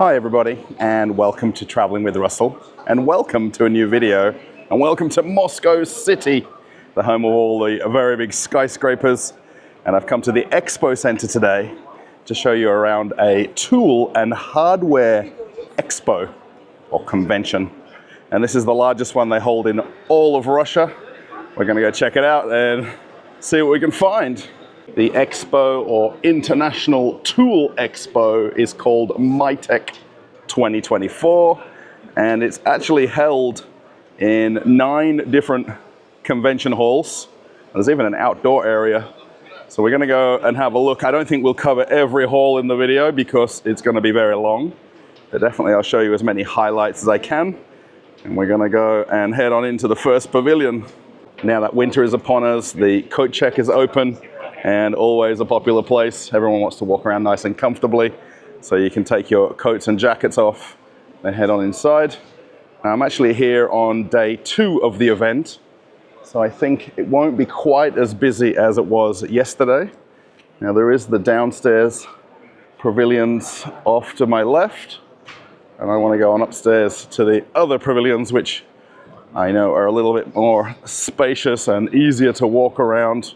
Hi everybody, and welcome to Traveling with Russell, and welcome to a new video, and welcome to Moscow City, the home of all the very big skyscrapers. And I've come to the Expo Center today to show you around a tool and hardware expo or convention. And this is the largest one they hold in all of Russia. We're going to go check it out and see what we can find. The Expo or International Tool Expo is called Mitex 2024, and it's actually held in 9 different convention halls. There's even an outdoor area. So we're going to go and have a look. I don't think we'll cover every hall in the video because it's going to be very long, but definitely I'll show you as many highlights as I can. And we're going to go and head on into the first pavilion. Now that winter is upon us, the coat check is open. And always a popular place. Everyone wants to walk around nice and comfortably, so you can take your coats and jackets off and head on inside. Now, I'm actually here on day 2 of the event, so I think it won't be quite as busy as it was yesterday. Now there is the downstairs pavilions off to my left, and I want to go on upstairs to the other pavilions, which I know are a little bit more spacious and easier to walk around.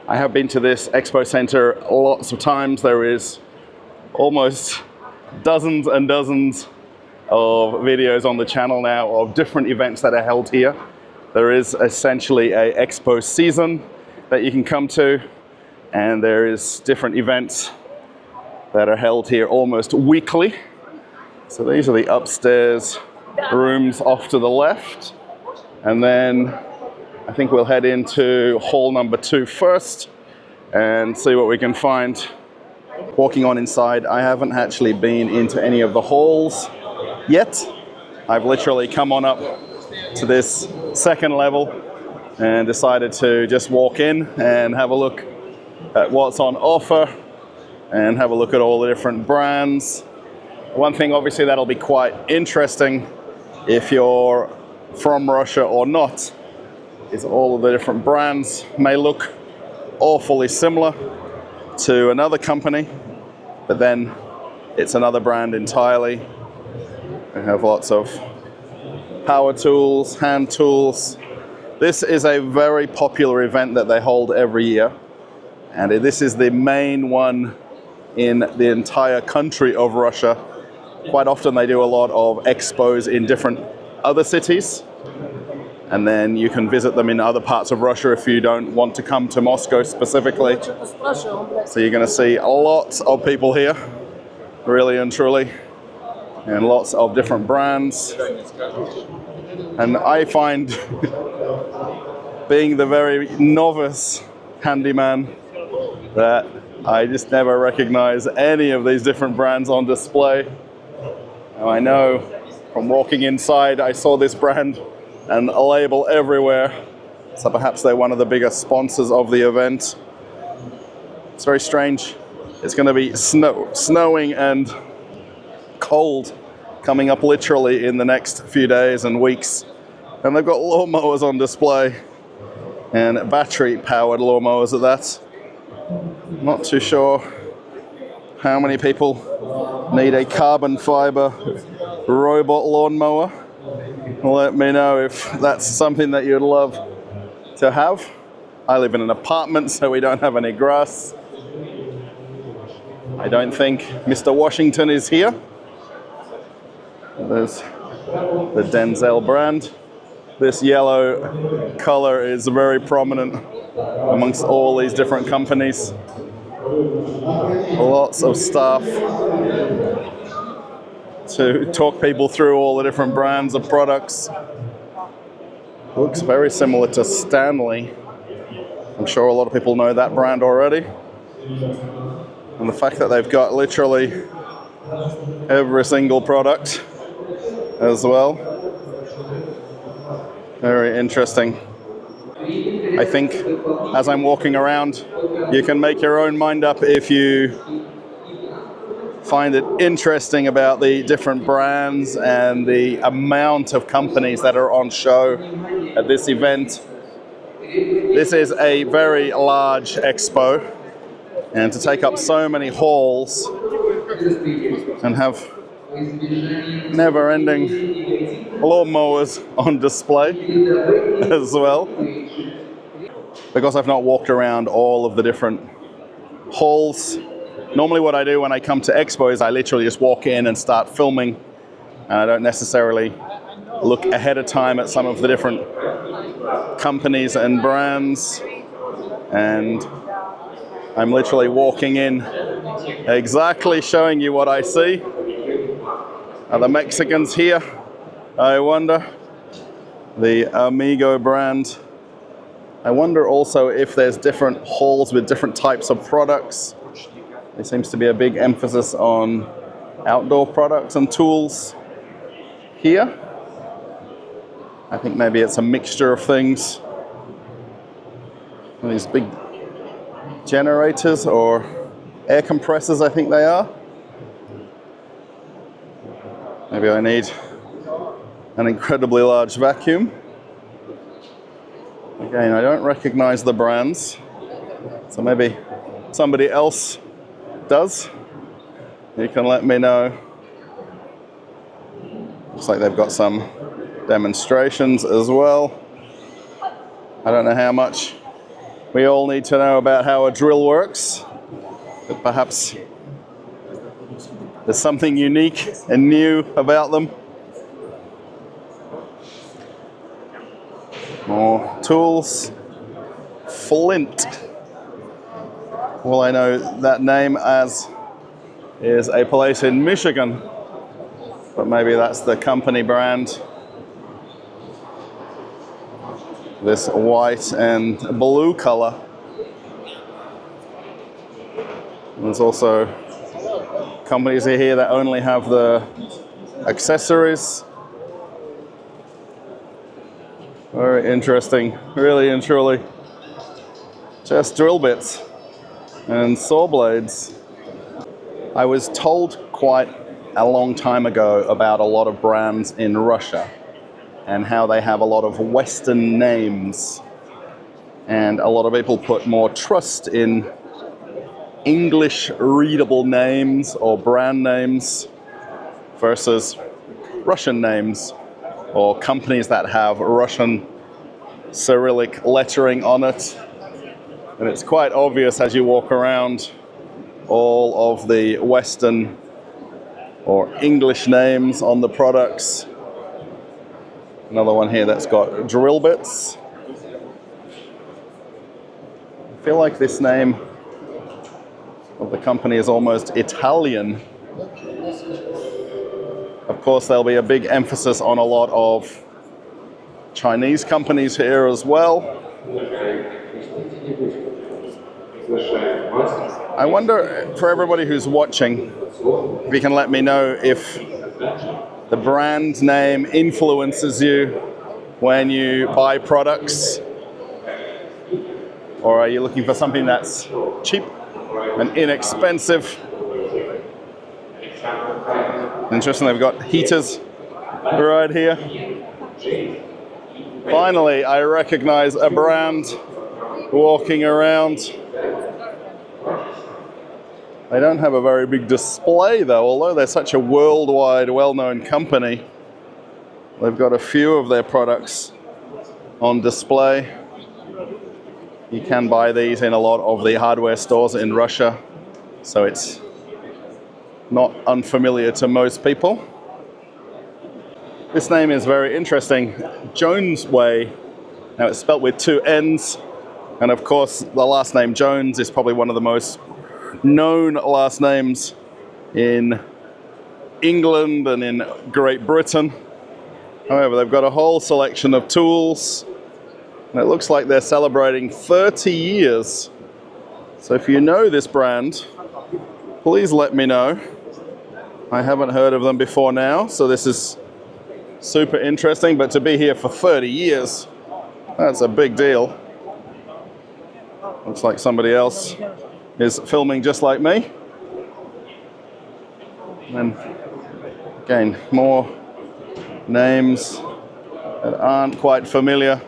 I have been to this Expo Center lots of times. There is almost dozens and dozens of videos on the channel now of different events that are held here. There is essentially a Expo season that you can come to, and there is different events that are held here almost weekly. So these are the upstairs rooms off to the left, and then I think we'll head into hall number 2 first and see what we can find. Walking on inside, I haven't actually been into any of the halls yet. I've literally come on up to this second level and decided to just walk in and have a look at what's on offer and have a look at all the different brands. One thing obviously that'll be quite interesting if you're from Russia or not is all of the different brands may look awfully similar to another company, but then it's another brand entirely. We have lots of power tools, hand tools. This is a very popular event that they hold every year, and this is the main one in the entire country of Russia. Quite often they do a lot of expos in different other cities, and then you can visit them in other parts of Russia if you don't want to come to Moscow specifically. So you're going to see lots of people here, really and truly, and lots of different brands. And I find, being the very novice handyman, that I just never recognize any of these different brands on display. Now I know from walking inside, I saw this brand and a label everywhere, so perhaps they're one of the biggest sponsors of the event. It's very strange. It's going to be snowing and cold coming up literally in the next few days and weeks, and they've got lawnmowers on display, and battery powered lawnmowers at that. Not too sure how many people need a carbon fiber robot lawnmower. Let me know if that's something that you'd love to have. I live in an apartment, so we don't have any grass. I don't think Mr. Washington is here. There's the Denzel brand. This yellow color is very prominent amongst all these different companies. Lots of staff to talk people through all the different brands of products. Looks very similar to Stanley. I'm sure a lot of people know that brand already. And the fact that they've got literally every single product as well. Very interesting. I think as I'm walking around, you can make your own mind up if you find it interesting about the different brands and the amount of companies that are on show at this event. This is a very large expo, and to take up so many halls and have never-ending lawnmowers on display as well. Because I've not walked around all of the different halls, normally what I do when I come to Expo is I literally just walk in and start filming, and I don't necessarily look ahead of time at some of the different companies and brands, and I'm literally walking in exactly showing you what I see. Are the Mexicans here? I wonder. The Amigo brand. I wonder also if there's different halls with different types of products. There seems to be a big emphasis on outdoor products and tools here. I think maybe it's a mixture of things. These big generators or air compressors, I think they are. Maybe I need an incredibly large vacuum. Again, I don't recognize the brands, so maybe somebody else does. You can let me know. Looks like they've got some demonstrations as well. I don't know how much we all need to know about how a drill works, but perhaps there's something unique and new about them. More tools. Flint. All I know that name as is a place in Michigan, but maybe that's the company brand. This white and blue color. There's also companies here that only have the accessories. Very interesting, really and truly. Just drill bits and saw blades. I was told quite a long time ago about a lot of brands in Russia and how they have a lot of Western names. And a lot of people put more trust in English readable names or brand names versus Russian names, or companies that have Russian Cyrillic lettering on it. And it's quite obvious as you walk around all of the Western or English names on the products. Another one here that's got drill bits. I feel like this name of the company is almost Italian. Of course, there'll be a big emphasis on a lot of Chinese companies here as well. I wonder, for everybody who's watching, if you can let me know if the brand name influences you when you buy products, or are you looking for something that's cheap and inexpensive? Interesting, they've got heaters right here. Finally, I recognize a brand walking around. They don't have a very big display though, although they're such a worldwide, well-known company. They've got a few of their products on display. You can buy these in a lot of the hardware stores in Russia, so it's not unfamiliar to most people. This name is very interesting, Jones Way. Now it's spelt with two N's, and of course the last name Jones is probably one of the most known last names in England and in Great Britain. However, they've got a whole selection of tools, and it looks like they're celebrating 30 years. So if you know this brand, please let me know. I haven't heard of them before now, so this is super interesting, but to be here for 30 years, that's a big deal. Looks like somebody else is filming just like me. And again, more names that aren't quite familiar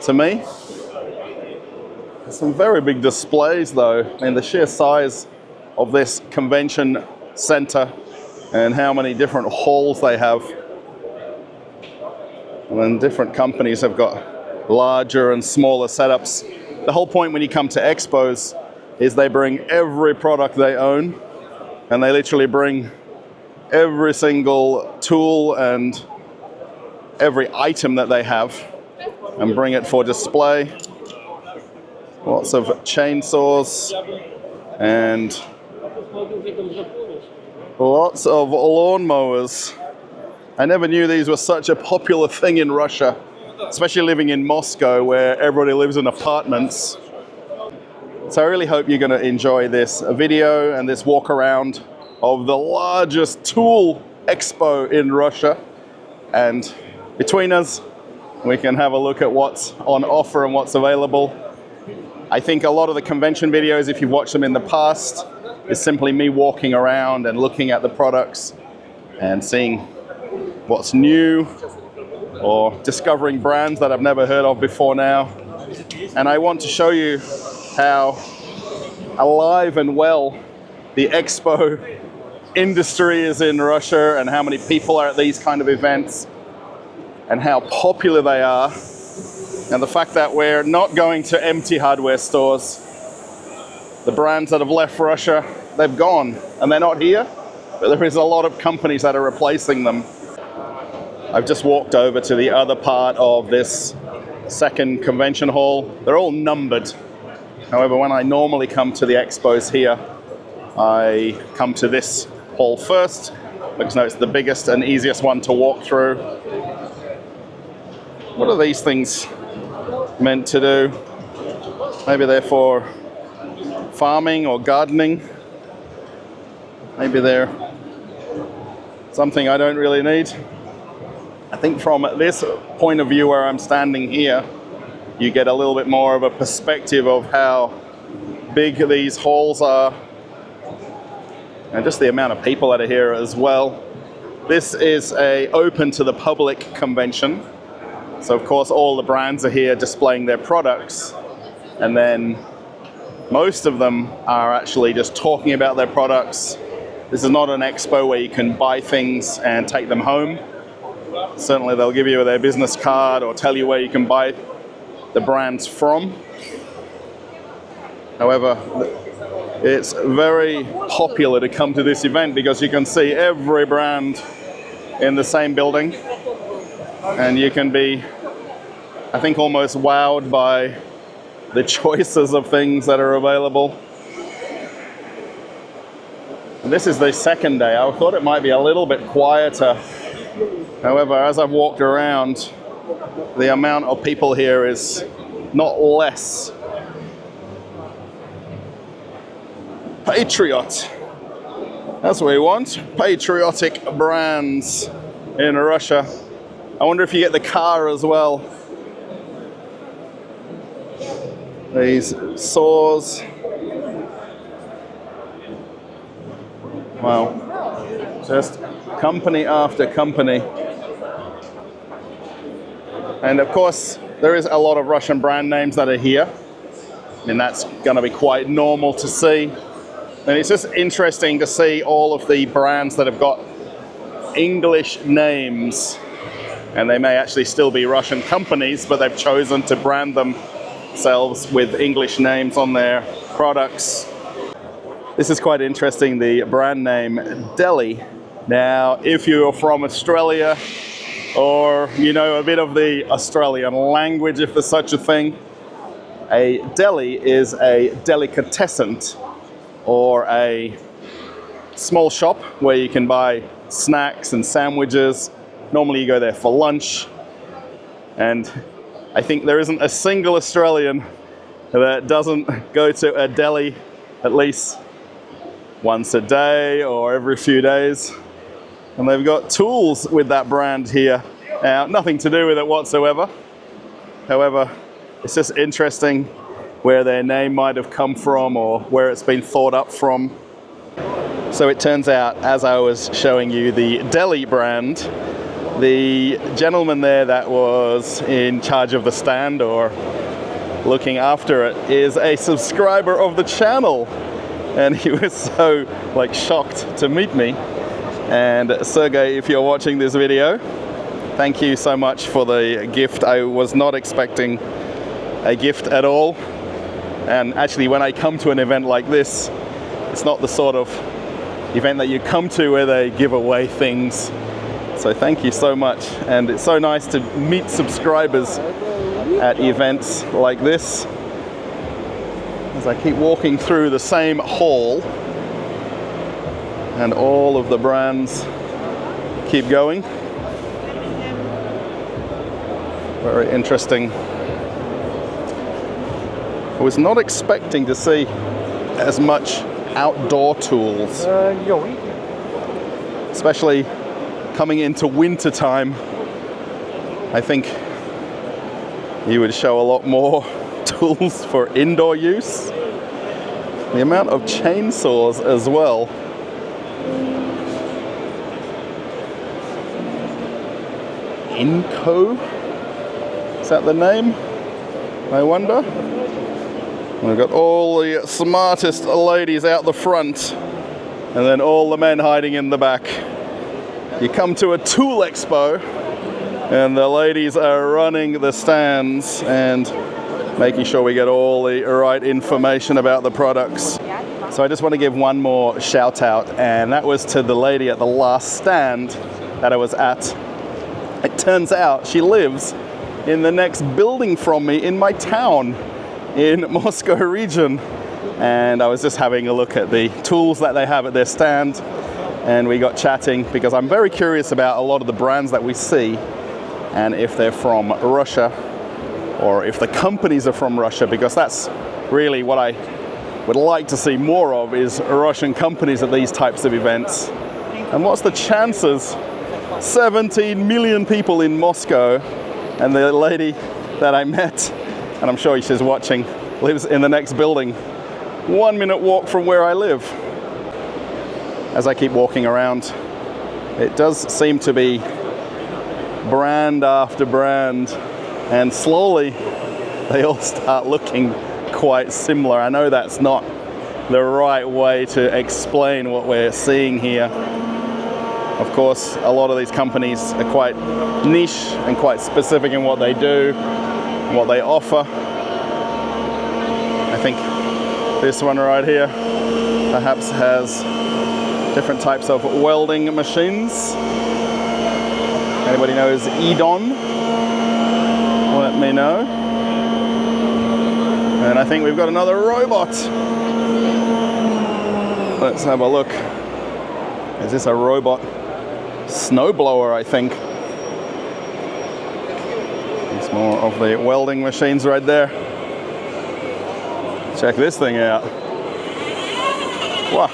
to me. There's some very big displays though, and the sheer size of this convention center and how many different halls they have. And then different companies have got larger and smaller setups. The whole point when you come to expos is they bring every product they own, and they literally bring every single tool and every item that they have and bring it for display. Lots of chainsaws and lots of lawnmowers. I never knew these were such a popular thing in Russia, especially living in Moscow where everybody lives in apartments. So I really hope you're going to enjoy this video and this walk around of the largest tool expo in Russia. And between us, we can have a look at what's on offer and what's available. I think a lot of the convention videos, if you've watched them in the past, is simply me walking around and looking at the products and seeing what's new or discovering brands that I've never heard of before now. And I want to show you how alive and well the expo industry is in Russia and how many people are at these kind of events and how popular they are, and the fact that we're not going to empty hardware stores. The brands that have left Russia, they've gone and they're not here, but there is a lot of companies that are replacing them. I've just walked over to the other part of this second convention hall. They're all numbered. However, when I normally come to the expos here, I come to this hall first, because now it's the biggest and easiest one to walk through. What are these things meant to do? Maybe they're for farming or gardening. Maybe they're something I don't really need. I think from this point of view where I'm standing here, you get a little bit more of a perspective of how big these halls are and just the amount of people that are here as well. This is a open to the public convention. So of course all the brands are here displaying their products, and then most of them are actually just talking about their products. This is not an expo where you can buy things and take them home. Certainly they'll give you their business card or tell you where you can buy the brands from. However, it's very popular to come to this event because you can see every brand in the same building, and you can be, I think, almost wowed by the choices of things that are available. And this is the second day. I thought it might be a little bit quieter. However, as I've walked around, the amount of people here is not less. Patriot. That's what we want. Patriotic brands in Russia. I wonder if you get the car as well. These saws. Wow. Just company after company. And of course, there is a lot of Russian brand names that are here. And that's going to be quite normal to see. And it's just interesting to see all of the brands that have got English names. And they may actually still be Russian companies, but they've chosen to brand themselves with English names on their products. This is quite interesting, the brand name Deli. Now, if you're from Australia, or you know a bit of the Australian language, if there's such a thing, a deli is a delicatessen, or a small shop where you can buy snacks and sandwiches. Normally you go there for lunch, and I think there isn't a single Australian that doesn't go to a deli at least once a day or every few days. And they've got tools with that brand here. Now, nothing to do with it whatsoever. However, it's just interesting where their name might have come from or where it's been thought up from. So it turns out, as I was showing you the Deli brand, the gentleman there that was in charge of the stand or looking after it is a subscriber of the channel. And he was so shocked to meet me. And Sergey, if you're watching this video, thank you so much for the gift. I was not expecting a gift at all. And actually, when I come to an event like this, it's not the sort of event that you come to where they give away things. So thank you so much. And it's so nice to meet subscribers at events like this. As I keep walking through the same hall, and all of the brands keep going. Very interesting. I was not expecting to see as much outdoor tools, especially coming into winter time. I think you would show a lot more tools for indoor use. The amount of chainsaws as well. Inco? Is that the name? I wonder. We've got all the smartest ladies out the front, and then all the men hiding in the back. You come to a tool expo, and the ladies are running the stands and making sure we get all the right information about the products. So I just want to give one more shout out, and that was to the lady at the last stand that I was at. It turns out she lives in the next building from me in my town in Moscow region. And I was just having a look at the tools that they have at their stand, and we got chatting because I'm very curious about a lot of the brands that we see and if they're from Russia or if the companies are from Russia, because that's really what I would like to see more of, is Russian companies at these types of events. And what's the chances? 17 million people in Moscow, and the lady that I met, and I'm sure she's watching, lives in the next building, 1 minute walk from where I live. As I keep walking around, it does seem to be brand after brand, and slowly they all start looking quite similar. I know that's not the right way to explain what we're seeing here. Of course, a lot of these companies are quite niche and quite specific in what they do, what they offer. I think this one right here perhaps has different types of welding machines. Anybody knows Edon? Let me know. And I think we've got another robot. Let's have a look. Is this a robot snowblower, I think? It's more of the welding machines right there. Check this thing out. Wow.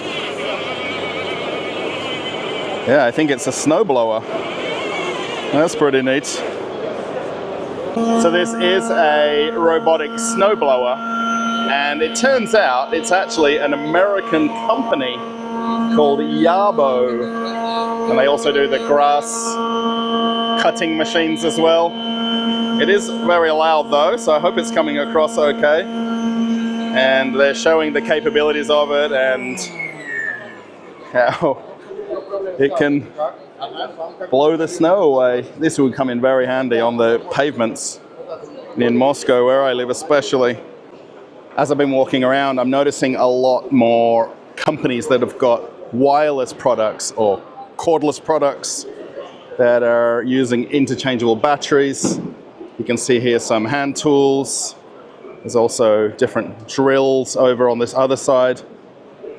Yeah, I think it's a snowblower. That's pretty neat. So this is a robotic snowblower, and it turns out it's actually an American company called Yabo, and they also do the grass cutting machines as well. It is very loud though, so I hope it's coming across okay. And they're showing the capabilities of it and how it can blow the snow away. This would come in very handy on the pavements in Moscow, where I live especially. As I've been walking around, I'm noticing a lot more companies that have got wireless products or cordless products that are using interchangeable batteries. You can see here some hand tools. There's also different drills over on this other side.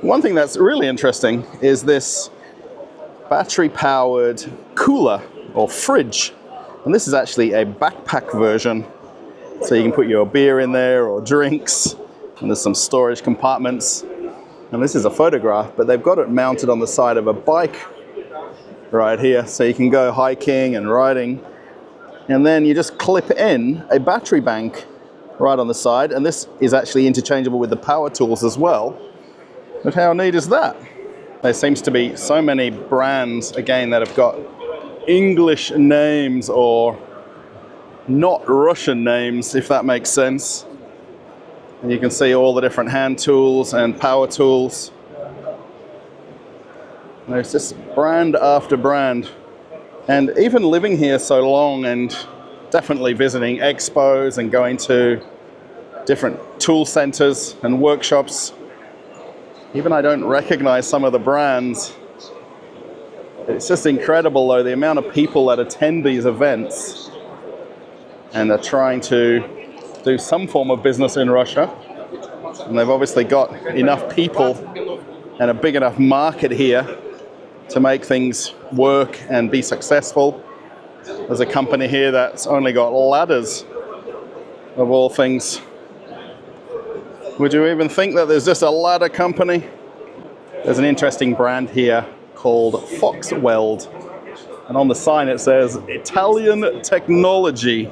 One thing that's really interesting is this battery-powered cooler or fridge. And this is actually a backpack version. So you can put your beer in there or drinks. And there's some storage compartments. And this is a photograph, but they've got it mounted on the side of a bike right here. So you can go hiking and riding. And then you just clip in a battery bank right on the side. And this is actually interchangeable with the power tools as well. But how neat is that? There seems to be so many brands, again, that have got English names or not Russian names, if that makes sense. And you can see all the different hand tools and power tools. There's just brand after brand. And even living here so long and definitely visiting expos and going to different tool centers and workshops, even I don't recognize some of the brands. It's just incredible though, the amount of people that attend these events and are trying to do some form of business in Russia. And they've obviously got enough people and a big enough market here to make things work and be successful. There's a company here that's only got ladders, of all things. Would you even think that there's just a ladder company? There's an interesting brand here called Foxweld. And on the sign it says Italian technology.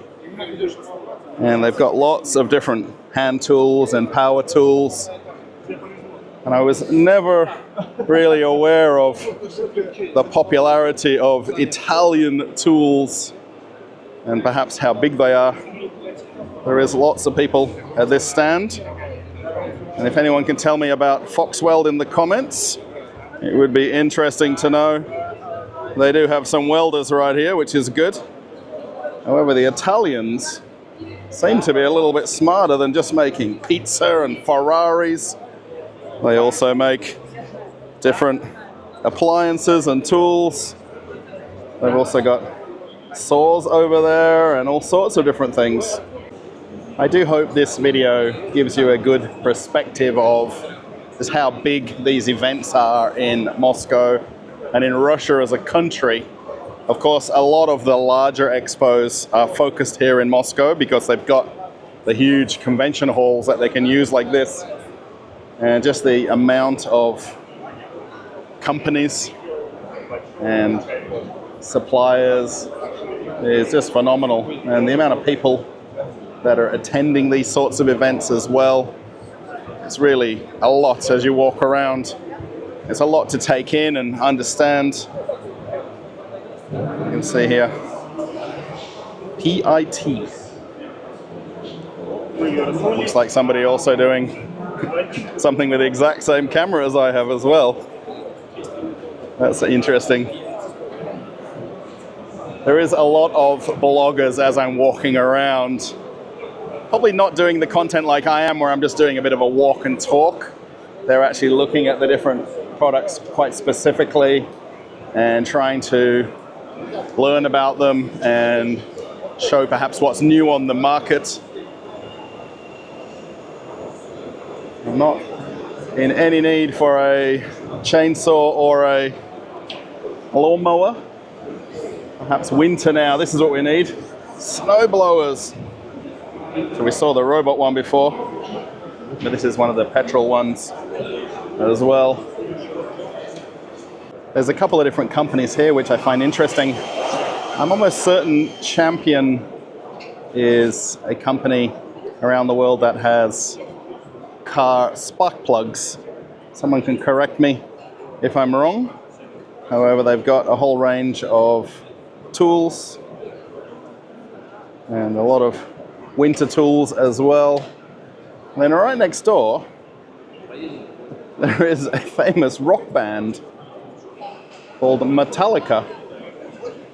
And they've got lots of different hand tools and power tools. And I was never really aware of the popularity of Italian tools and perhaps how big they are. There is lots of people at this stand. And if anyone can tell me about Foxweld in the comments, it would be interesting to know. They do have some welders right here, which is good. However, the Italians seem to be a little bit smarter than just making pizza and Ferraris. They also make different appliances and tools. They've also got saws over there and all sorts of different things. I do hope this video gives you a good perspective of just how big these events are in Moscow and in Russia as a country. Of course, a lot of the larger expos are focused here in Moscow because they've got the huge convention halls that they can use like this. And just the amount of companies and suppliers is just phenomenal. And the amount of people that are attending these sorts of events as well. It's really a lot as you walk around. It's a lot to take in and understand. You can see here, PIT. Looks like somebody also doing something with the exact same camera as I have as well. That's interesting. There is a lot of bloggers as I'm walking around. Probably not doing the content like I am, where I'm just doing a bit of a walk and talk. They're actually looking at the different products quite specifically and trying to learn about them and show perhaps what's new on the market. I'm not in any need for a chainsaw or a lawnmower. Perhaps winter now, this is what we need. Snow blowers. So we saw the robot one before, but this is one of the petrol ones as well. There's a couple of different companies here which I find interesting. I'm almost certain Champion is a company around the world that has car spark plugs. Someone can correct me if I'm wrong. However, they've got a whole range of tools and a lot of winter tools as well. And then right next door, there is a famous rock band called Metallica.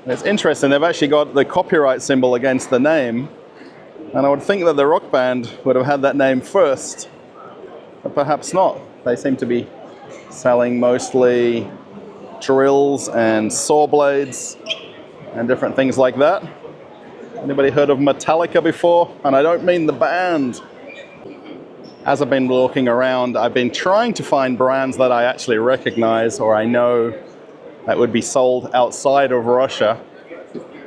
And it's interesting, they've actually got the copyright symbol against the name. And I would think that the rock band would have had that name first, but perhaps not. They seem to be selling mostly drills and saw blades and different things like that. Anybody heard of Metallica before? And I don't mean the band. As I've been looking around, I've been trying to find brands that I actually recognize or I know that would be sold outside of Russia.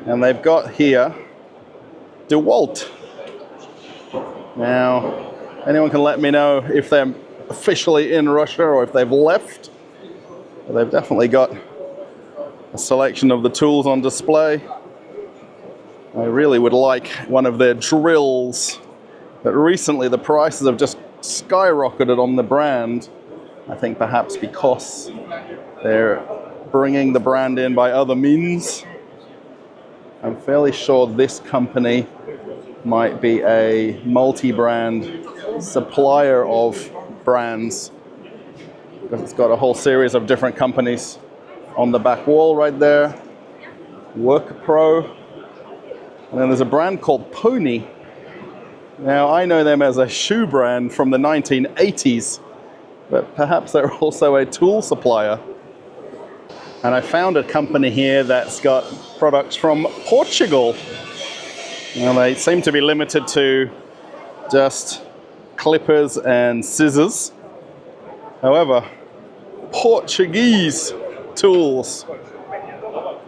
And they've got here DeWalt. Now, anyone can let me know if they're officially in Russia or if they've left. But they've definitely got a selection of the tools on display. I really would like one of their drills, but recently the prices have just skyrocketed on the brand. I think perhaps because they're bringing the brand in by other means. I'm fairly sure this company might be a multi-brand supplier of brands because it's got a whole series of different companies on the back wall right there. Work Pro. And then there's a brand called Pony. Now, I know them as a shoe brand from the 1980s, but perhaps they're also a tool supplier. And I found a company here that's got products from Portugal. Now, they seem to be limited to just clippers and scissors. However, Portuguese tools.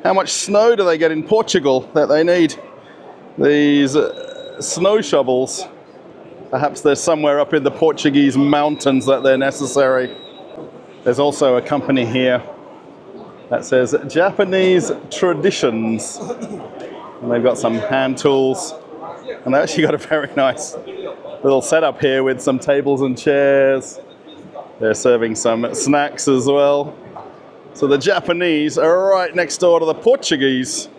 How much snow do they get in Portugal that they need these snow shovels? Perhaps they're somewhere up in the Portuguese mountains that they're necessary. There's also a company here that says Japanese Traditions. And they've got some hand tools. And they actually got a very nice little setup here with some tables and chairs. They're serving some snacks as well. So the Japanese are right next door to the Portuguese.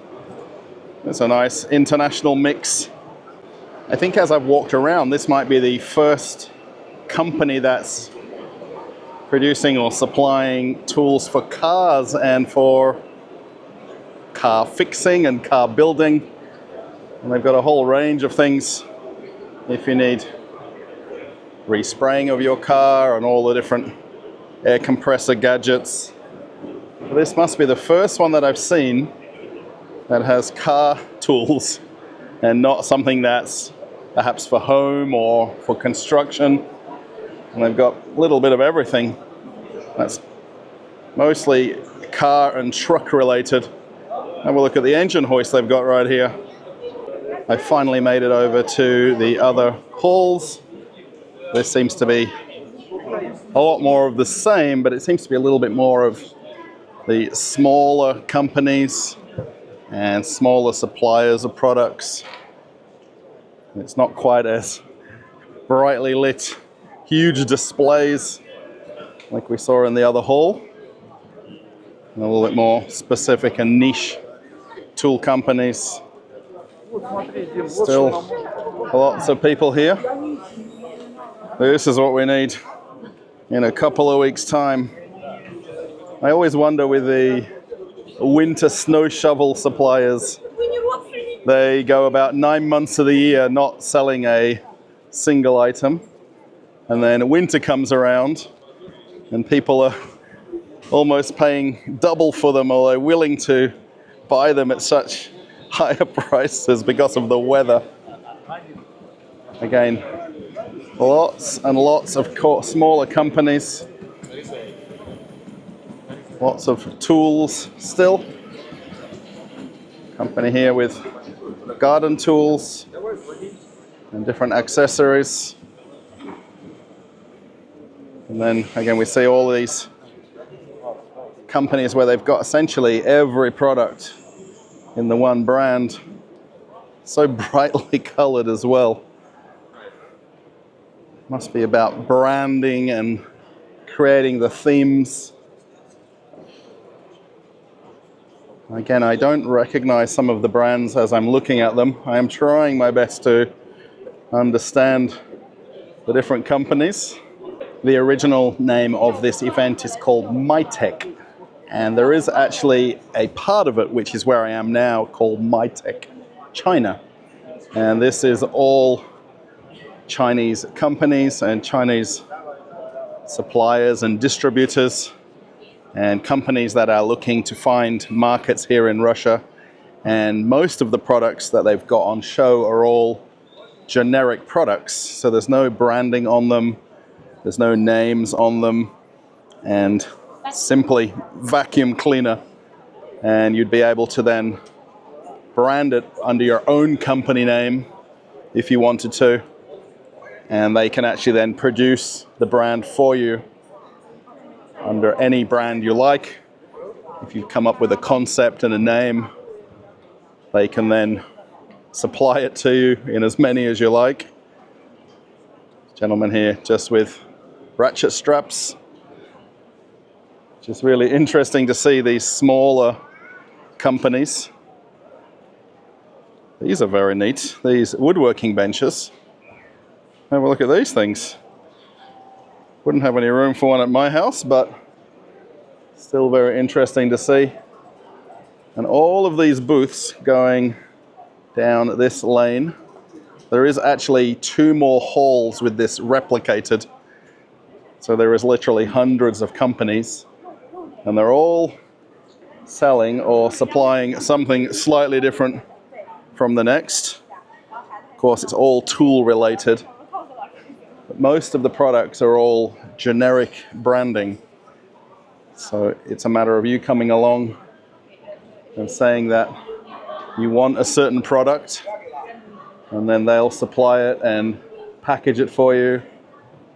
It's a nice international mix. I think as I've walked around, this might be the first company that's producing or supplying tools for cars and for car fixing and car building. And they've got a whole range of things if you need respraying of your car and all the different air compressor gadgets. This must be the first one that I've seen that has car tools and not something that's perhaps for home or for construction. And they've got a little bit of everything. That's mostly car and truck related. Have a look at the engine hoist they've got right here. I finally made it over to the other halls. This seems to be a lot more of the same, but it seems to be a little bit more of the smaller companies and smaller suppliers of products. It's not quite as brightly lit, huge displays like we saw in the other hall. And a little bit more specific and niche tool companies. Still lots of people here. This is what we need in a couple of weeks' time. I always wonder with the winter snow shovel suppliers, they go about 9 months of the year not selling a single item. And then winter comes around and people are almost paying double for them, or they're willing to buy them at such higher prices because of the weather. Again, lots and lots of smaller companies. Lots of tools still. Company here with garden tools and different accessories. And then again, we see all these companies where they've got essentially every product in the one brand. So brightly colored as well. Must be about branding and creating the themes. Again, I don't recognize some of the brands as I'm looking at them. I am trying my best to understand the different companies. The original name of this event is called Mitex, and there is actually a part of it, which is where I am now, called Mitex China. And this is all Chinese companies and Chinese suppliers and distributors and companies that are looking to find markets here in Russia. And most of the products that they've got on show are all generic products. So there's no branding on them, there's no names on them, and simply vacuum cleaner. And you'd be able to then brand it under your own company name if you wanted to. And they can actually then produce the brand for you under any brand you like. If you come up with a concept and a name, they can then supply it to you in as many as you like. Gentleman here just with ratchet straps. Just really interesting to see these smaller companies. These are very neat, these woodworking benches. Have a look at these things. Wouldn't have any room for one at my house, but Still very interesting to see. And all of these booths going down this lane. There is actually 2 more halls with this replicated. So there is literally hundreds of companies, and they're all selling or supplying something slightly different from the next. Of course, it's all tool related. But most of the products are all generic branding. So it's a matter of you coming along and saying that you want a certain product, and then they'll supply it and package it for you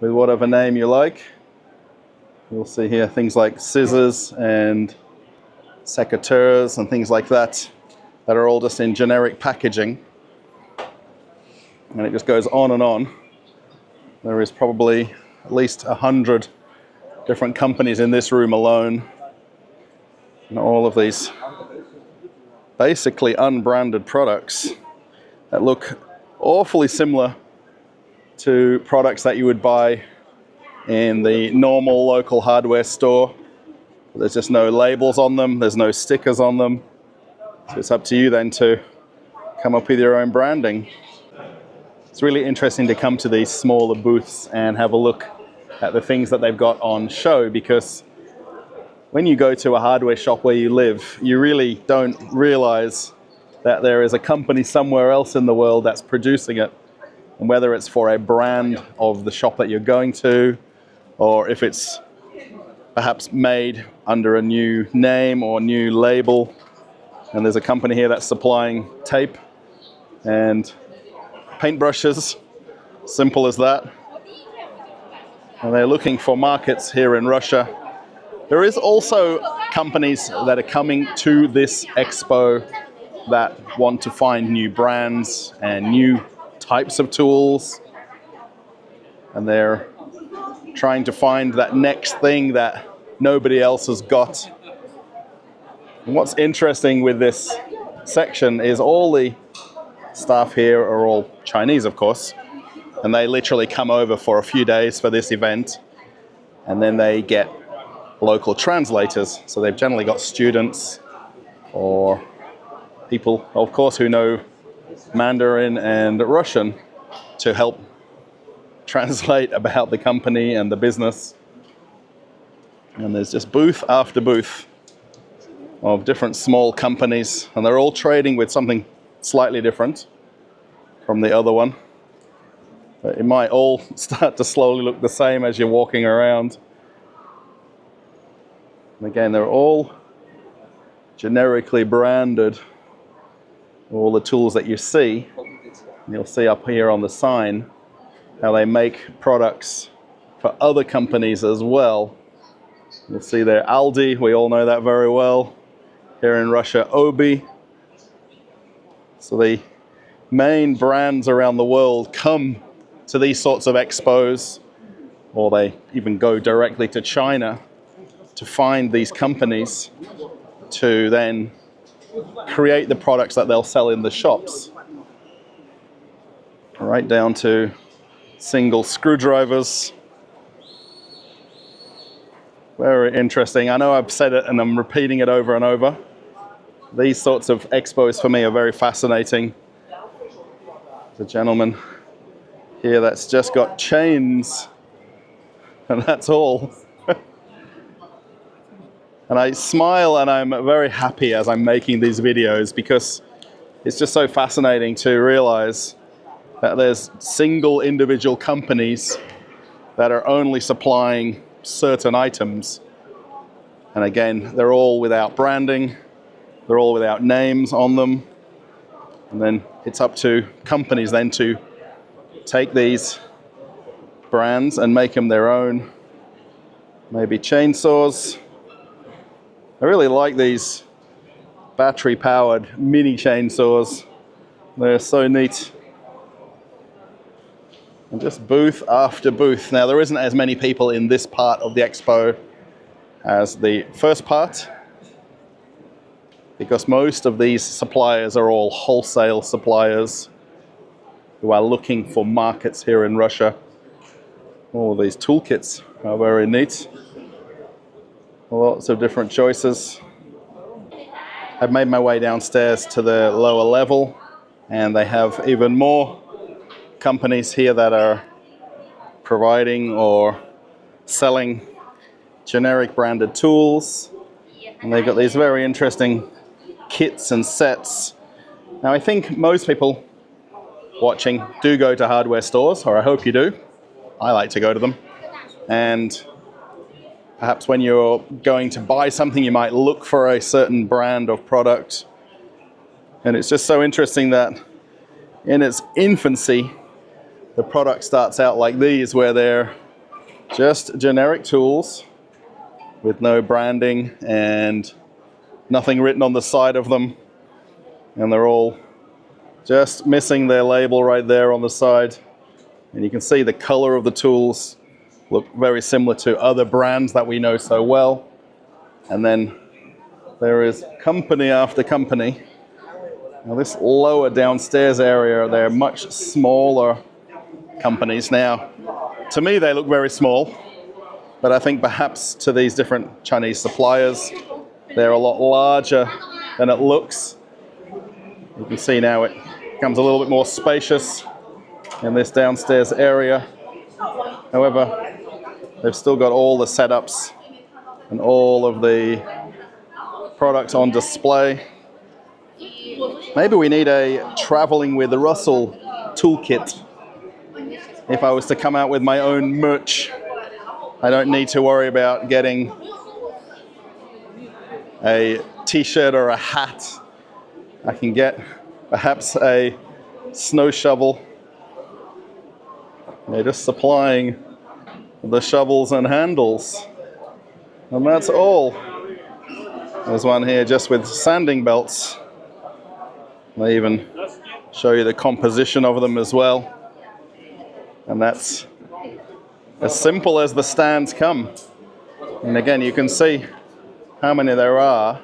with whatever name you like. You'll see here things like scissors and secateurs and things like that that are all just in generic packaging. And it just goes on and on. There is probably at least 100 different companies in this room alone. And all of these basically unbranded products that look awfully similar to products that you would buy in the normal local hardware store. There's just no labels on them, there's no stickers on them. So it's up to you then to come up with your own branding. It's really interesting to come to these smaller booths and have a look at the things that they've got on show, because when you go to a hardware shop where you live, you really don't realize that there is a company somewhere else in the world that's producing it. And whether it's for a brand of the shop that you're going to, or if it's perhaps made under a new name or new label. And there's a company here that's supplying tape and paintbrushes, simple as that. And they're looking for markets here in Russia. There is also companies that are coming to this expo that want to find new brands and new types of tools, and they're trying to find that next thing that nobody else has got. And what's interesting with this section is all the staff here are all Chinese, of course, and they literally come over for a few days for this event, and then they get local translators. So they've generally got students or people, of course, who know Mandarin and Russian to help translate about the company and the business. And there's just booth after booth of different small companies, and they're all trading with something slightly different from the other one. But it might all start to slowly look the same as you're walking around. And again, they're all generically branded. All the tools that you see, you'll see up here on the sign how they make products for other companies as well. You'll see there Aldi, we all know that very well. Here in Russia, Obi. So the main brands around the world come to these sorts of expos, or they even go directly to China to find these companies to then create the products that they'll sell in the shops. Right down to single screwdrivers. Very interesting. I know I've said it and I'm repeating it over and over. These sorts of expos for me are very fascinating. The gentleman here that's just got chains, and that's all. And I smile and I'm very happy as I'm making these videos, because it's just so fascinating to realize that there's single individual companies that are only supplying certain items. And again, they're all without branding, they're all without names on them. And then it's up to companies then to take these brands and make them their own. Maybe chainsaws. I really like these battery-powered mini chainsaws. They're so neat. And just booth after booth. Now, there isn't as many people in this part of the expo as the first part, because most of these suppliers are all wholesale suppliers who are looking for markets here in Russia. All of these toolkits are very neat. Lots of different choices. I've made my way downstairs to the lower level, and they have even more companies here that are providing or selling generic branded tools. And they've got these very interesting kits and sets. Now, I think most people watching do go to hardware stores, or I hope you do. I like to go to them. And perhaps when you're going to buy something, you might look for a certain brand of product. And it's just so interesting that in its infancy, the product starts out like these, where they're just generic tools with no branding and nothing written on the side of them. And they're all just missing their label right there on the side. And you can see the color of the tools look very similar to other brands that we know so well. And then there is company after company. Now this lower downstairs area, they're much smaller companies. Now, to me, they look very small, but I think perhaps to these different Chinese suppliers, they're a lot larger than it looks. You can see now it becomes a little bit more spacious in this downstairs area. However, they've still got all the setups and all of the products on display. Maybe we need a traveling with Russell toolkit. If I was to come out with my own merch, I don't need to worry about getting a t-shirt or a hat. I can get perhaps a snow shovel. They're just supplying the shovels and handles. And that's all. There's one here just with sanding belts. They even show you the composition of them as well. And that's as simple as the stands come. And again, you can see how many there are.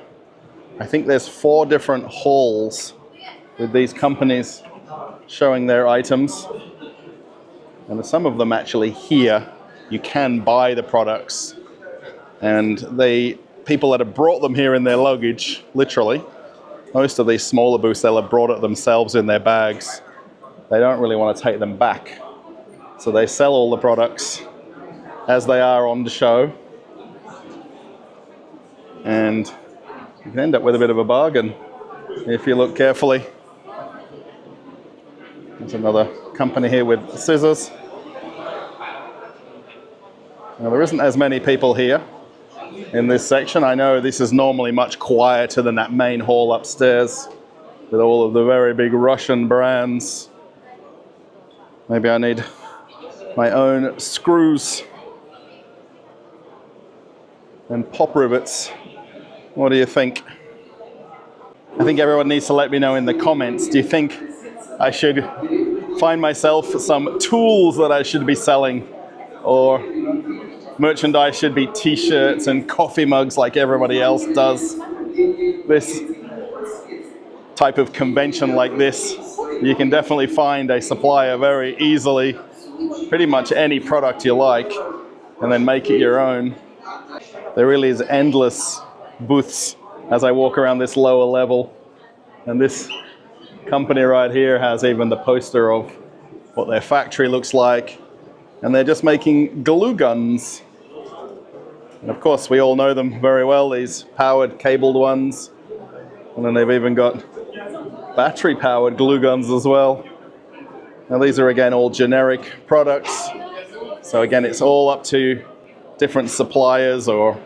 I think there's 4 different halls with these companies showing their items. And some of them actually here, you can buy the products. And the people that have brought them here in their luggage, literally, most of these smaller booths, they'll have brought it themselves in their bags. They don't really want to take them back. So they sell all the products as they are on the show. And you can end up with a bit of a bargain if you look carefully. There's another company here with scissors. Now, there isn't as many people here in this section. I know this is normally much quieter than that main hall upstairs with all of the very big Russian brands. Maybe I need my own screws and pop rivets. What do you think? I think everyone needs to let me know in the comments. Do you think I should find myself some tools that I should be selling, or merchandise should be t-shirts and coffee mugs like everybody else does? This type of convention like this, you can definitely find a supplier very easily, pretty much any product you like, and then make it your own. There really is endless booths as I walk around this lower level. And this company right here has even the poster of what their factory looks like. And they're just making glue guns. And of course, we all know them very well, these powered cabled ones. And then they've even got battery powered glue guns as well. Now these are again all generic products. So again, it's all up to different suppliers or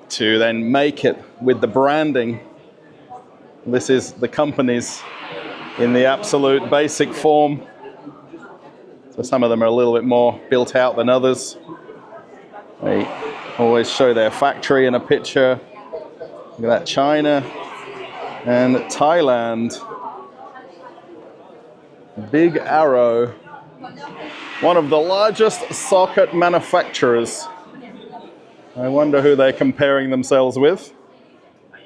to then make it with the branding. This is the companies in the absolute basic form. So some of them are a little bit more built out than others. They always show their factory in a picture. Look at that, China and Thailand. Big Arrow, one of the largest socket manufacturers. I wonder who they're comparing themselves with.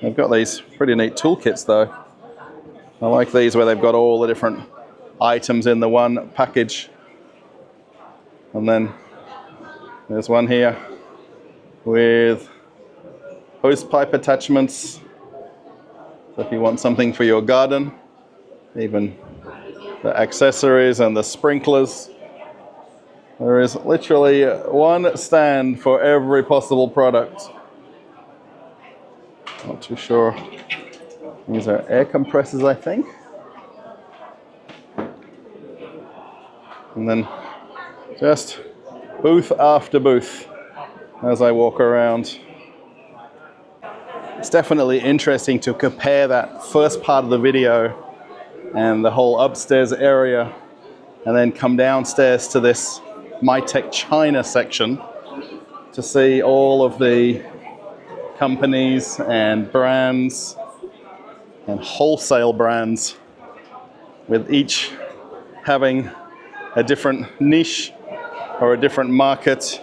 They've got these pretty neat toolkits though. I like these where they've got all the different items in the one package. And then there's one here with hose pipe attachments. So if you want something for your garden, even the accessories and the sprinklers. There is literally one stand for every possible product. Not too sure. These are air compressors, I think. And then just booth after booth as I walk around. It's definitely interesting to compare that first part of the video and the whole upstairs area, and then come downstairs to this Mitex China section to see all of the companies and brands and wholesale brands, with each having a different niche or a different market.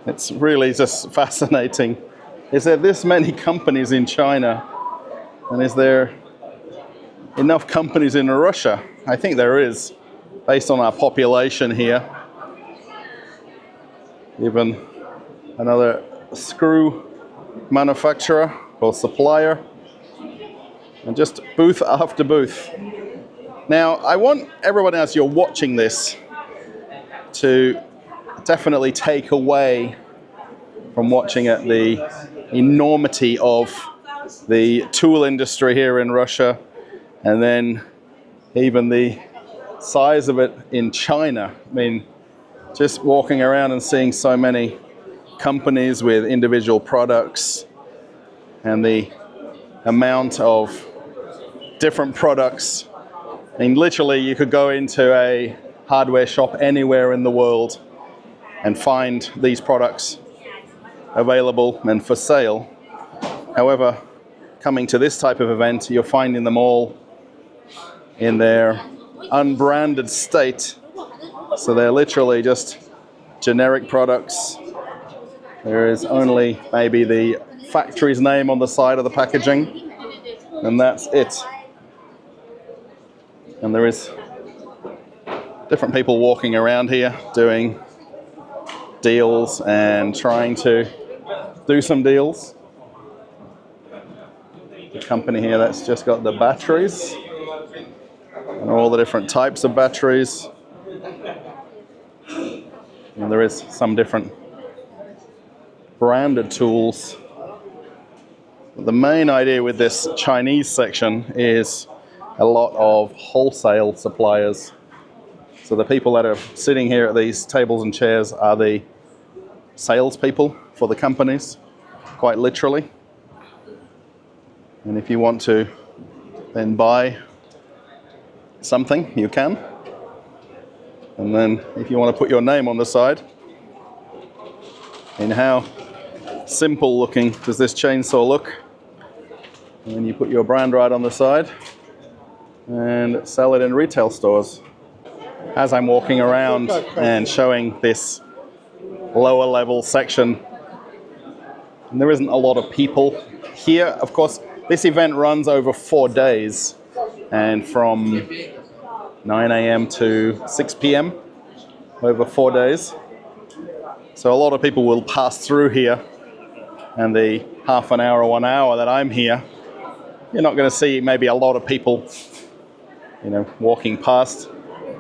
It's really just fascinating. Is there this many companies in China? And is there enough companies in Russia? I think there is, based on our population here. Even another screw manufacturer or supplier. And just booth after booth. Now, I want everyone else, you're watching this, to definitely take away from watching at the enormity of the tool industry here in Russia, and then even the size of it in China. I mean, just walking around and seeing so many companies with individual products, and the amount of different products. I mean, literally, you could go into a hardware shop anywhere in the world and find these products available and for sale. However, coming to this type of event, you're finding them all in their unbranded state. So they're literally just generic products. There is only maybe the factory's name on the side of the packaging, and that's it. And there is different people walking around here doing deals and trying to do some deals. The company here that's just got the batteries and all the different types of batteries. And there is some different branded tools. The main idea with this Chinese section is a lot of wholesale suppliers. So the people that are sitting here at these tables and chairs are the salespeople for the companies, quite literally. And if you want to then buy something, you can. And then if you want to put your name on the side, and how simple looking does this chainsaw look? And then you put your brand right on the side and sell it in retail stores. As I'm walking around and showing this lower level section, and there isn't a lot of people here. Of course, this event runs over 4 days, and from 9 a.m. to 6 p.m. over 4 days. So a lot of people will pass through here, and the half an hour or 1 hour that I'm here, you're not going to see maybe a lot of people, walking past.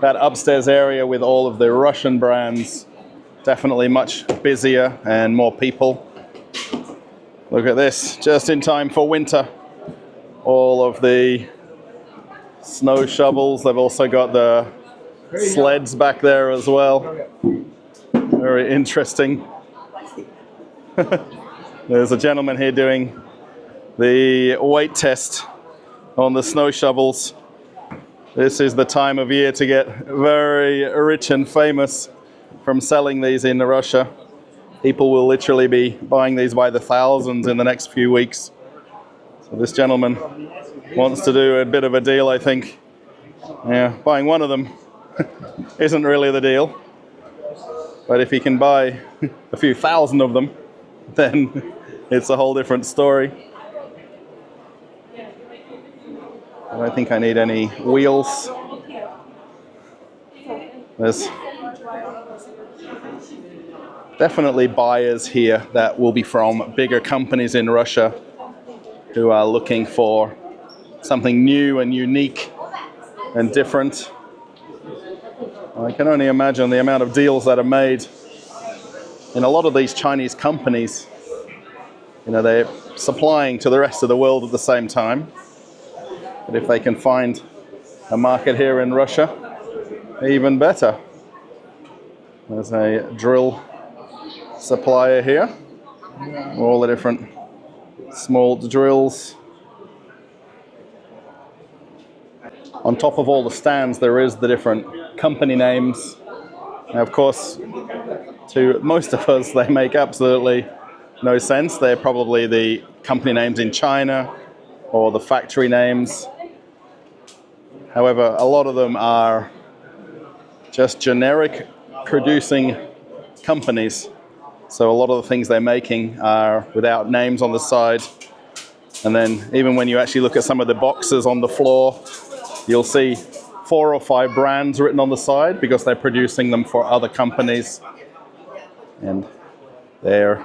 That upstairs area with all of the Russian brands, definitely much busier and more people. Look at this, just in time for winter. All of the snow shovels. They've also got the sleds back there as well. Very interesting. There's a gentleman here doing the weight test on the snow shovels. This is the time of year to get very rich and famous from selling these in Russia. People will literally be buying these by the thousands in the next few weeks. So this gentleman wants to do a bit of a deal, I think. Yeah, buying one of them isn't really the deal. But if he can buy a few thousand of them, then it's a whole different story. I don't think I need any wheels. There's definitely buyers here that will be from bigger companies in Russia who are looking for something new and unique and different. I can only imagine the amount of deals that are made in a lot of these Chinese companies. You know, they're supplying to the rest of the world at the same time. But if they can find a market here in Russia, even better. There's a drill supplier here. All the different small drills. On top of all the stands, there is the different company names. Now, of course, to most of us, they make absolutely no sense. They're probably the company names in China or the factory names. However, a lot of them are just generic producing companies. So a lot of the things they're making are without names on the side. And then even when you actually look at some of the boxes on the floor, you'll see 4 or 5 brands written on the side because they're producing them for other companies. And they're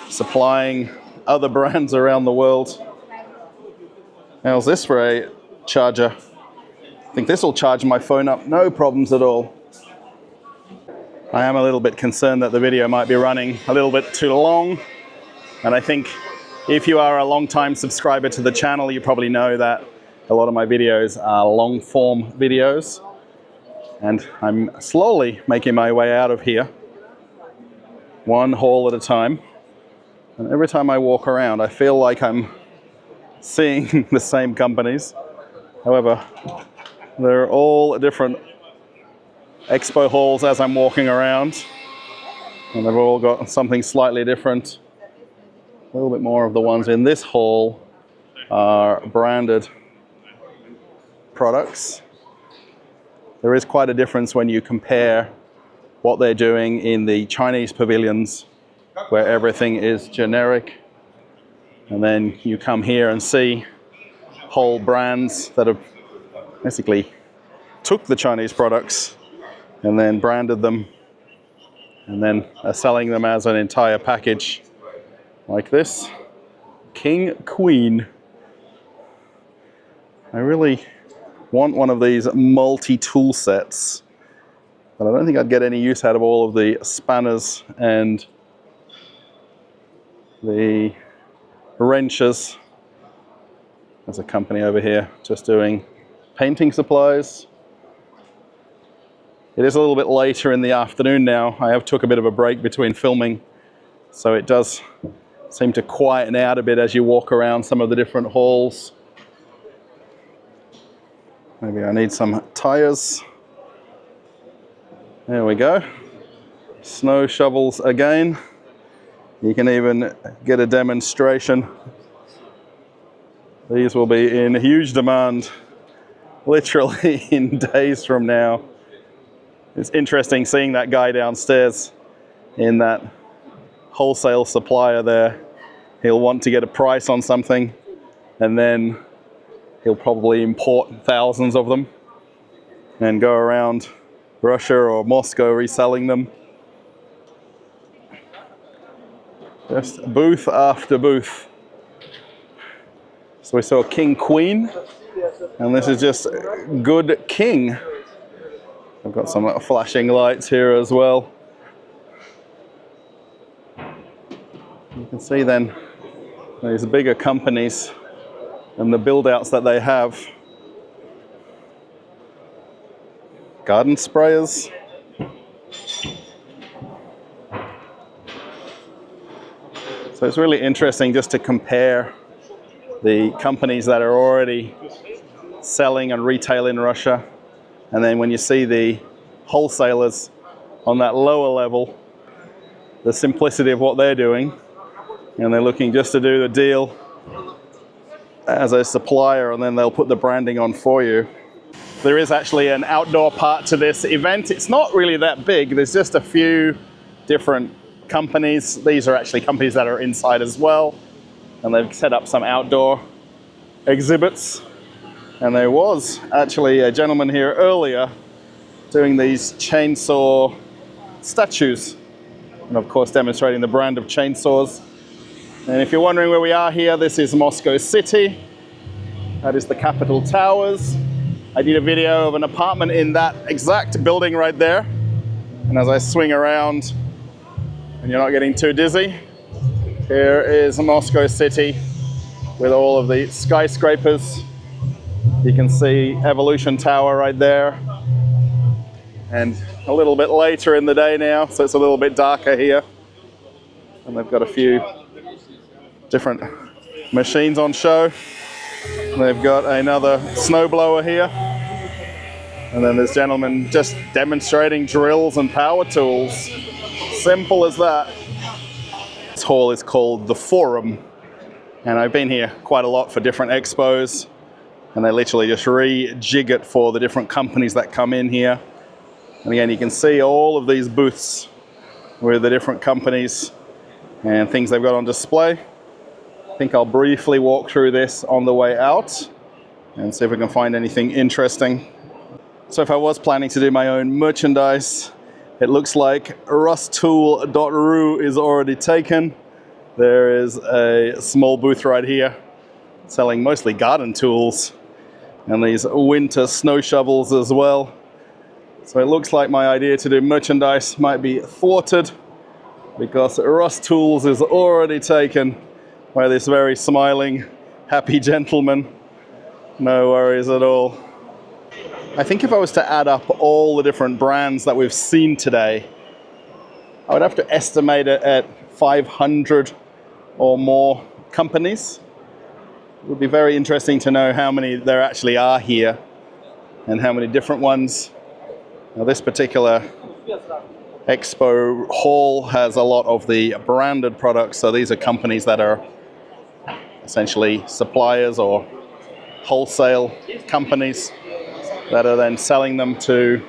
supplying other brands around the world. How's this for a charger? I think this will charge my phone up, no problems at all. I am a little bit concerned that the video might be running a little bit too long. And I think if you are a long-time subscriber to the channel, you probably know that a lot of my videos are long-form videos. And I'm slowly making my way out of here, one hall at a time. And every time I walk around, I feel like I'm seeing the same companies. However, they're all different expo halls as I'm walking around. And they've all got something slightly different. A little bit more of the ones in this hall are branded products. There is quite a difference when you compare what they're doing in the Chinese pavilions, where everything is generic, and then you come here and see whole brands that have basically took the Chinese products and then branded them and then are selling them as an entire package like this. King Queen. I really want one of these multi-tool sets, but I don't think I'd get any use out of all of the spanners and the wrenches. There's a company over here just doing painting supplies. It is a little bit later in the afternoon now. I have took a bit of a break between filming, so it does seem to quieten out a bit as you walk around some of the different halls. Maybe I need some tires. There we go. Snow shovels again. You can even get a demonstration. These will be in huge demand literally in days from now. It's interesting seeing that guy downstairs in that wholesale supplier there. He'll want to get a price on something, and then he'll probably import thousands of them and go around Russia or Moscow reselling them. Just booth after booth. So we saw King Queen, and this is just Good King. I've got some flashing lights here as well. You can see then these bigger companies and the build-outs that they have. Garden sprayers. So it's really interesting just to compare the companies that are already selling and retail in Russia, and then when you see the wholesalers on that lower level, the simplicity of what they're doing, and they're looking just to do the deal as a supplier, and then they'll put the branding on for you. There is actually an outdoor part to this event. It's not really that big. There's just a few different companies. These are actually companies that are inside as well, and they've set up some outdoor exhibits. And there was actually a gentleman here earlier doing these chainsaw statues. and of course demonstrating the brand of chainsaws. And if you're wondering where we are here, this is Moscow City. That is the Capitol Towers. I did a video of an apartment in that exact building right there. And as I swing around, and you're not getting too dizzy, here is Moscow City with all of the skyscrapers. You can see Evolution Tower right there. And a little bit later in the day now, so it's a little bit darker here. And they've got a few different machines on show. They've got another snowblower here. And then there's gentlemen just demonstrating drills and power tools. Simple as that. This hall is called the Forum. And I've been here quite a lot for different expos. And they literally just rejig it for the different companies that come in here. And again, you can see all of these booths with the different companies and things they've got on display. I think I'll briefly walk through this on the way out and see if we can find anything interesting. So if I was planning to do my own merchandise, it looks like rusttool.ru is already taken. There is a small booth right here selling mostly garden tools and these winter snow shovels as well. So it looks like my idea to do merchandise might be thwarted because Rust Tools is already taken by this very smiling, happy gentleman. No worries at all. I think if I was to add up all the different brands that we've seen today, I would have to estimate it at 500 or more companies. It would be very interesting to know how many there actually are here and how many different ones. Now, this particular Expo hall has a lot of the branded products, so these are companies that are essentially suppliers or wholesale companies that are then selling them to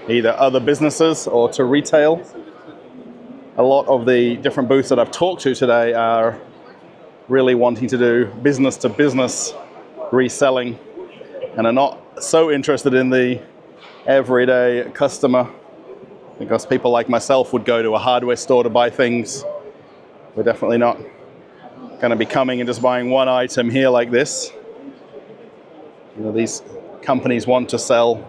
either other businesses or to retail. A lot of the different booths that I've talked to today are really wanting to do business-to-business reselling and are not so interested in the everyday customer, because people like myself would go to a hardware store to buy things. We're definitely not going to be coming and just buying one item here like this. You know, these companies want to sell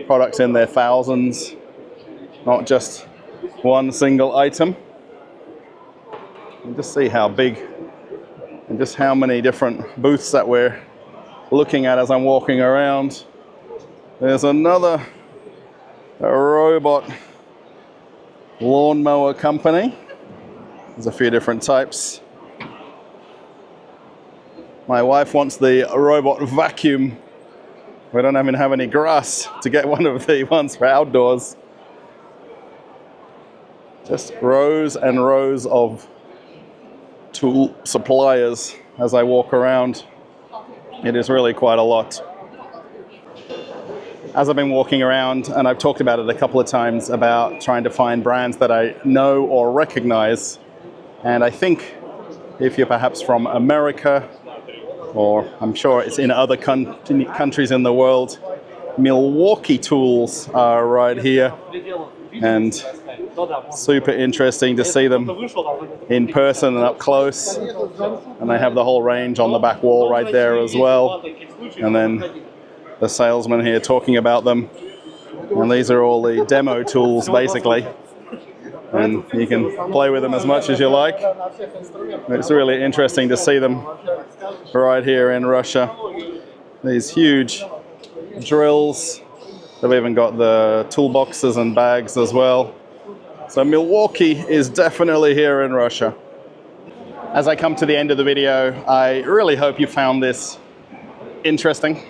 products in their thousands, not just one single item. And just see how big and just how many different booths that we're looking at as I'm walking around. There's another robot lawnmower company. There's a few different types. My wife wants the robot vacuum. We don't even have any grass to get one of the ones for outdoors. Just rows and rows of tool suppliers as I walk around. It is really quite a lot. As I've been walking around, and I've talked about it a couple of times, about trying to find brands that I know or recognize. And I think if you're perhaps from America, or I'm sure it's in other countries in the world, Milwaukee tools are right here. And super interesting to see them in person and up close. And they have the whole range on the back wall right there as well. And then the salesman here talking about them. And these are all the demo tools basically. And you can play with them as much as you like. It's really interesting to see them right here in Russia. These huge drills. They've even got the toolboxes and bags as well. So Milwaukee is definitely here in Russia. As I come to the end of the video, I really hope you found this interesting.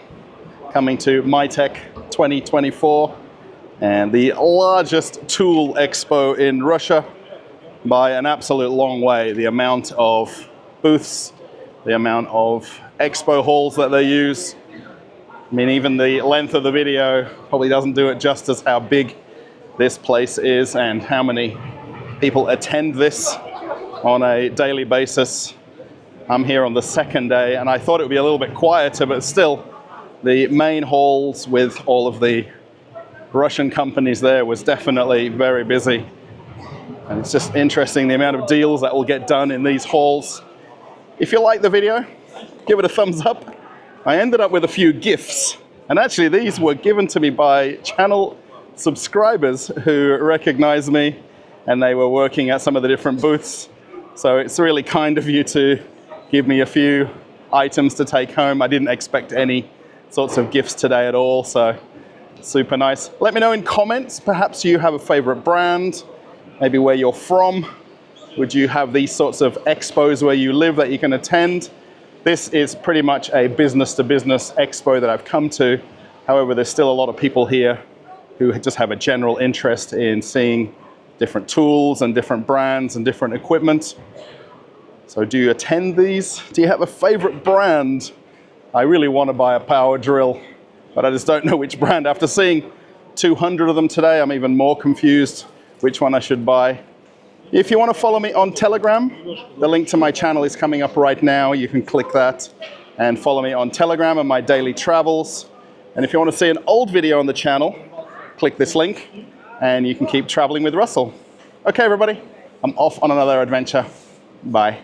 Coming to Mitex 2024, and the largest tool expo in Russia by an absolute long way. The amount of booths, the amount of expo halls that they use. I mean, even the length of the video probably doesn't do it justice how big this place is and how many people attend this on a daily basis. I'm here on the second day, and I thought it would be a little bit quieter, but still, the main halls with all of the Russian companies there was definitely very busy. And it's just interesting the amount of deals that will get done in these halls. If you like the video, give it a thumbs up. I ended up with a few gifts. And actually these were given to me by channel subscribers who recognized me, and they were working at some of the different booths. So it's really kind of you to give me a few items to take home. I didn't expect any sorts of gifts today at all, so super nice. Let me know in comments, perhaps you have a favorite brand, maybe where you're from. Would you have these sorts of expos where you live that you can attend? This is pretty much a business-to-business expo that I've come to. However, there's still a lot of people here who just have a general interest in seeing different tools and different brands and different equipment. So do you attend these? Do you have a favorite brand? I really want to buy a power drill, but I just don't know which brand. After seeing 200 of them today, I'm even more confused which one I should buy. If you want to follow me on Telegram, the link to my channel is coming up right now. You can click that and follow me on Telegram and my daily travels. And if you want to see an old video on the channel, click this link and you can keep traveling with Russell. Okay, everybody, I'm off on another adventure. Bye.